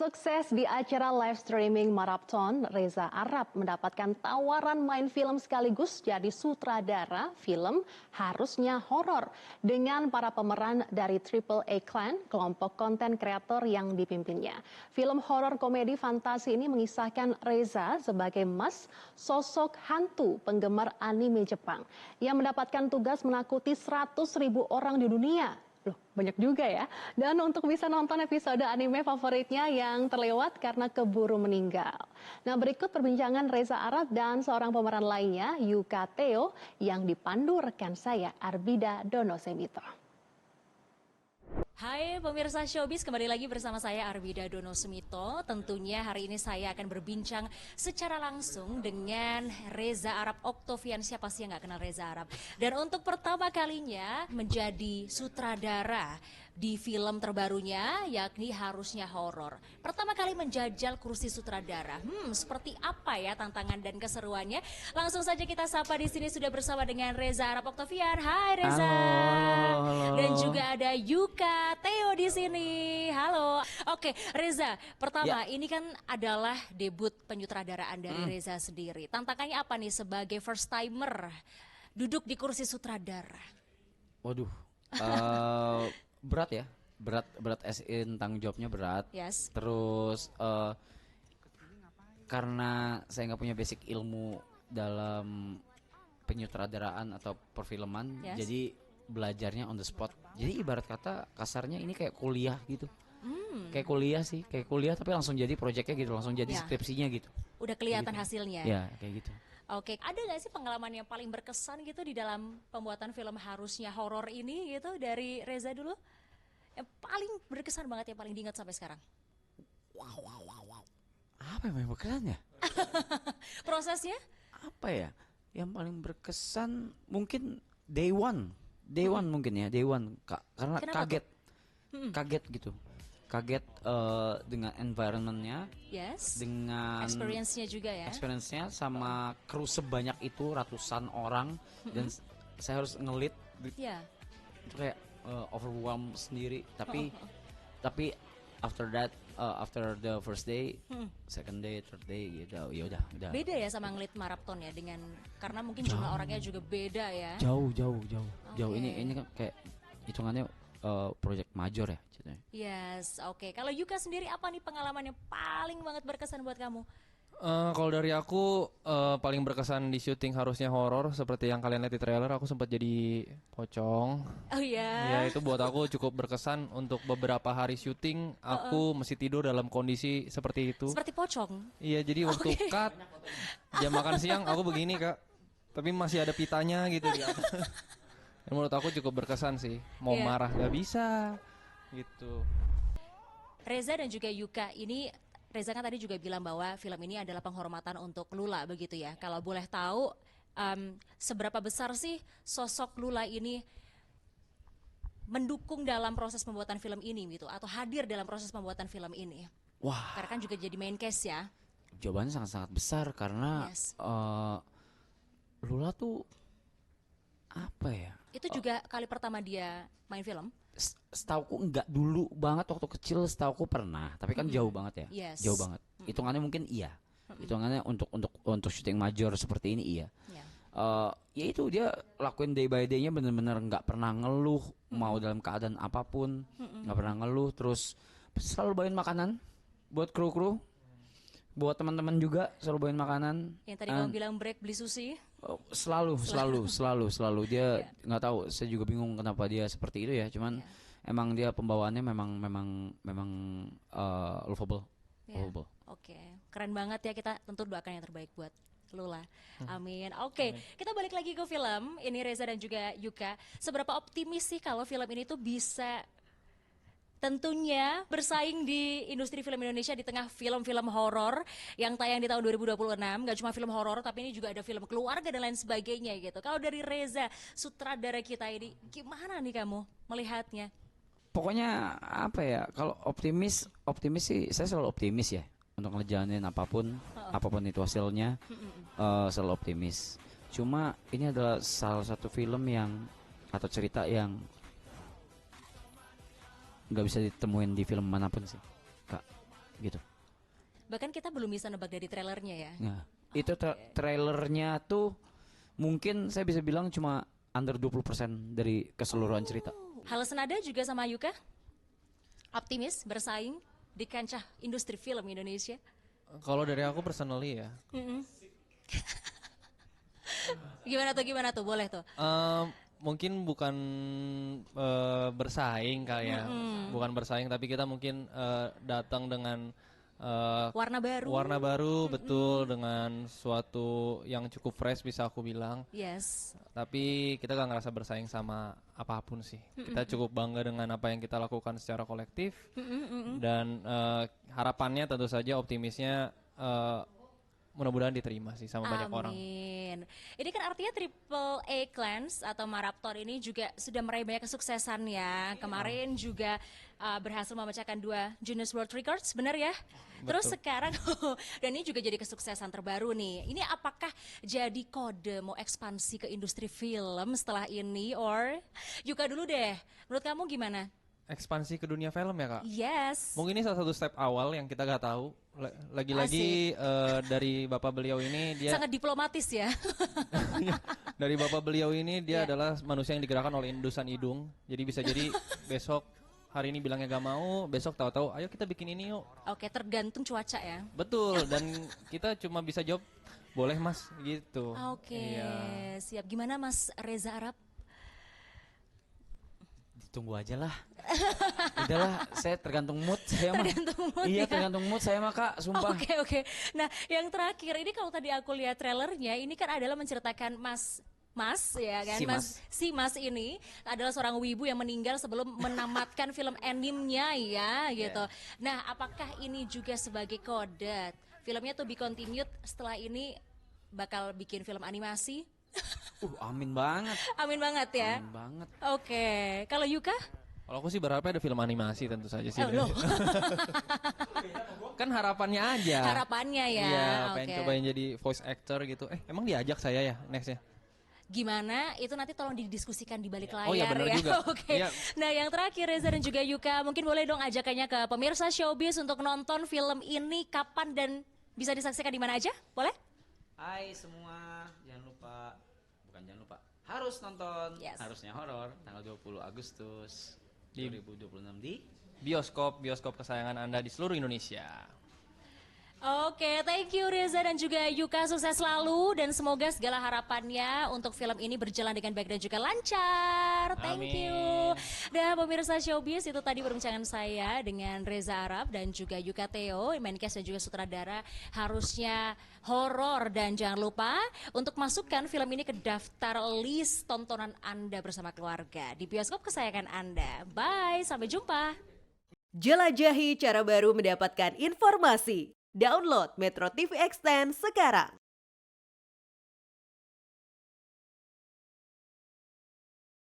Sukses di acara live streaming marathon, Reza Arab mendapatkan tawaran main film sekaligus jadi sutradara film harusnya horor dengan para pemeran dari Triple A Clan, kelompok konten kreator yang dipimpinnya. Film horor komedi fantasi ini mengisahkan Reza sebagai Mas, sosok hantu penggemar anime Jepang yang mendapatkan tugas menakuti 100.000 orang di dunia. Loh, banyak juga ya. Dan untuk bisa nonton episode anime favoritnya yang terlewat karena keburu meninggal. Nah, berikut perbincangan Reza Arab dan seorang pemeran lainnya, Yuka Theo, yang dipandu rekan saya, Arbida Dono Semito. Hai pemirsa Showbiz, kembali lagi bersama saya Arbida Dono Semito. Tentunya hari ini saya akan berbincang secara langsung dengan Reza Arab Oktovian. Siapa sih yang gak kenal Reza Arab? Dan untuk pertama kalinya menjadi sutradara di film terbarunya, yakni Harusnya Horor. Pertama kali menjajal kursi sutradara. Seperti apa ya tantangan dan keseruannya? Langsung saja kita sapa, di sini sudah bersama dengan Reza Arab Oktovian. Hai Reza. Halo. Dan juga ada Yuka Theo di sini. Halo. Oke, Reza, pertama ini kan adalah debut penyutradaraan dari Reza sendiri. Tantangannya apa nih sebagai first timer duduk di kursi sutradara? Waduh, berat ya, berat as in tanggung jawabnya berat. Yes. Terus karena saya nggak punya basic ilmu dalam penyutradaraan atau perfilman, Yes. jadi belajarnya on the spot. Jadi ibarat kata kasarnya ini kayak kuliah gitu. Kayak kuliah sih, kayak kuliah tapi langsung jadi proyeknya gitu, langsung jadi Ya. skripsinya gitu. Udah kelihatan Gitu. hasilnya. Ya, kayak gitu. Oke, ada nggak sih pengalaman yang paling berkesan gitu di dalam pembuatan film Harusnya Horor ini gitu dari Reza dulu? Yang paling berkesan banget, yang paling diingat sampai sekarang? Wow. Apa yang berkesan ya? Prosesnya? Apa ya? Yang paling berkesan mungkin day one mungkin ya, day one karena Kenapa kaget gitu, kaget dengan environmentnya, Yes. dengan Experience-nya juga ya? experience-nya sama kru sebanyak itu, ratusan orang, dan saya harus ngelit Iya. itu kayak overwhelmed sendiri, tapi after that, after the first day, second day, third day gitu, ya udah Beda ya sama ngelit maraton ya, dengan karena mungkin jumlah orangnya juga beda ya. jauh. Oke. Ini kan kayak hitungannya project major ya ceritanya. Yes, oke. Kalau Yuka sendiri, apa nih pengalaman yang paling banget berkesan buat kamu? Kalau dari aku paling berkesan di syuting Harusnya Horor, seperti yang kalian lihat di trailer, aku sempat jadi pocong. Oh Ya ya. itu buat aku cukup berkesan. Untuk beberapa hari syuting aku mesti tidur dalam kondisi seperti itu. Seperti pocong. Iya, jadi waktu cut jam makan siang aku begini Kak, tapi masih ada pitanya gitu di atas. Dan menurut aku cukup berkesan sih. Mau Iya. marah gak bisa gitu. Reza dan juga Yuka ini, Reza kan tadi juga bilang bahwa film ini adalah penghormatan untuk Lula begitu ya. Kalau boleh tahu, seberapa besar sih sosok Lula ini mendukung dalam proses pembuatan film ini gitu, atau hadir dalam proses pembuatan film ini? Wah, Karena kan juga jadi main case ya. jawabannya sangat besar karena Yes. Lula tuh apa ya? Itu juga kali pertama dia main film. Setauku enggak, dulu banget waktu kecil setauku pernah, tapi kan jauh banget ya. Yes. Jauh banget. Hitungannya mungkin iya. Hitungannya untuk syuting major seperti ini iya. Ya. Ya itu dia lakuin day by day-nya bener-bener nggak pernah ngeluh, mau dalam keadaan apapun nggak pernah ngeluh, terus selalu bawain makanan buat kru-kru, buat teman-teman juga selalu bawain makanan. Yang tadi kamu bilang break beli sushi. Selalu dia nggak tahu, saya juga bingung kenapa dia seperti itu ya, cuman emang dia pembawaannya memang lovable. Ya. Oke, keren banget ya, kita tentu doakan yang terbaik buat Lula. Amin. Oke, kita balik lagi ke film. Ini Reza dan juga Yuka. Seberapa optimis sih kalau film ini tuh bisa tentunya bersaing di industri film Indonesia di tengah film-film horor yang tayang di tahun 2026. Gak cuma film horor, tapi ini juga ada film keluarga dan lain sebagainya gitu. Kalau dari Reza, sutradara kita ini, gimana nih kamu melihatnya? Pokoknya apa ya, kalau optimis sih saya selalu optimis ya untuk ngejalanin apapun itu hasilnya, selalu optimis. Cuma ini adalah salah satu film yang atau cerita yang nggak bisa ditemuin di film manapun sih, Kak. gitu. Bahkan kita belum bisa nebak dari trailernya ya. Nah, itu trailernya tuh mungkin saya bisa bilang cuma under 20% dari keseluruhan cerita. Hal senada juga sama Yuka? Optimis bersaing di kancah industri film Indonesia? Kalau dari aku personally ya, Gimana tuh? Boleh tuh. mungkin bukan bersaing kali ya, bukan bersaing, tapi kita mungkin datang dengan Warna baru. betul, dengan suatu yang cukup fresh bisa aku bilang. Yes. Tapi kita gak ngerasa bersaing sama apapun sih. Kita cukup bangga dengan apa yang kita lakukan secara kolektif. Dan harapannya tentu saja, optimisnya mudah-mudahan diterima sih sama banyak orang. Amin. Ini kan artinya Triple A Clans atau Maraptor ini juga sudah meraih banyak kesuksesan ya. Kemarin juga berhasil memecahkan 2 Guinness World Records, benar ya? Terus sekarang, dan ini juga jadi kesuksesan terbaru nih. Ini apakah jadi kode mau ekspansi ke industri film setelah ini? Or Yuka dulu deh, menurut kamu gimana? Ekspansi ke dunia film ya kak? Yes. Mungkin ini salah satu step awal yang kita gak tahu. Lagi-lagi dari bapak beliau ini, dia Sangat diplomatis ya. dari bapak beliau ini dia adalah manusia yang digerakkan oleh indusan hidung. Jadi bisa jadi besok, hari ini bilangnya gak mau, besok tahu-tahu ayo kita bikin ini yuk. Oke, tergantung cuaca ya. Betul, dan kita cuma bisa jawab boleh mas gitu. Oke, Iya. siap. Gimana Mas Reza Arab? Tunggu aja lah. Udahlah, saya tergantung mood saya mah. Tergantung mood Iya, ya. tergantung mood saya mah Kak, sumpah. Oke. Nah, yang terakhir ini kalau tadi aku lihat trailernya, ini kan adalah menceritakan Mas ya kan, Si Mas ini adalah seorang wibu yang meninggal sebelum menamatkan film animenya ya gitu. Nah, apakah ini juga sebagai kode filmnya to be continued setelah ini bakal bikin film animasi? Amin banget. Amin banget ya. Amin banget. Oke, kalau Yuka? Kalau aku sih berharapnya ada film animasi tentu saja sih. Loh. Kan harapannya aja. Harapannya ya. Iya, Oke. pengen cobain jadi voice actor gitu. Emang diajak saya ya nextnya? Gimana? Itu nanti tolong didiskusikan di balik layar Oh iya, benar ya. juga. Oke. Iya. Nah, yang terakhir Reza dan juga Yuka, mungkin boleh dong ajakannya ke pemirsa Showbiz untuk nonton film ini kapan dan bisa disaksikan di mana aja? Boleh? Hai semua, jangan lupa, harus nonton, Yes. harusnya horor tanggal 20 Agustus 2026 di Bioskop kesayangan Anda di seluruh Indonesia. Oke, thank you Reza dan juga Yuka, sukses selalu dan semoga segala harapannya untuk film ini berjalan dengan baik dan juga lancar. Thank you. Dan pemirsa Showbiz, itu tadi perbincangan saya dengan Reza Arab dan juga Yuka Theo, Menkes dan juga sutradara, harusnya horor, dan jangan lupa untuk masukkan film ini ke daftar list tontonan Anda bersama keluarga di bioskop kesayangan Anda. Bye, sampai jumpa. Jelajahi cara baru mendapatkan informasi. Download Metro TV Extend sekarang.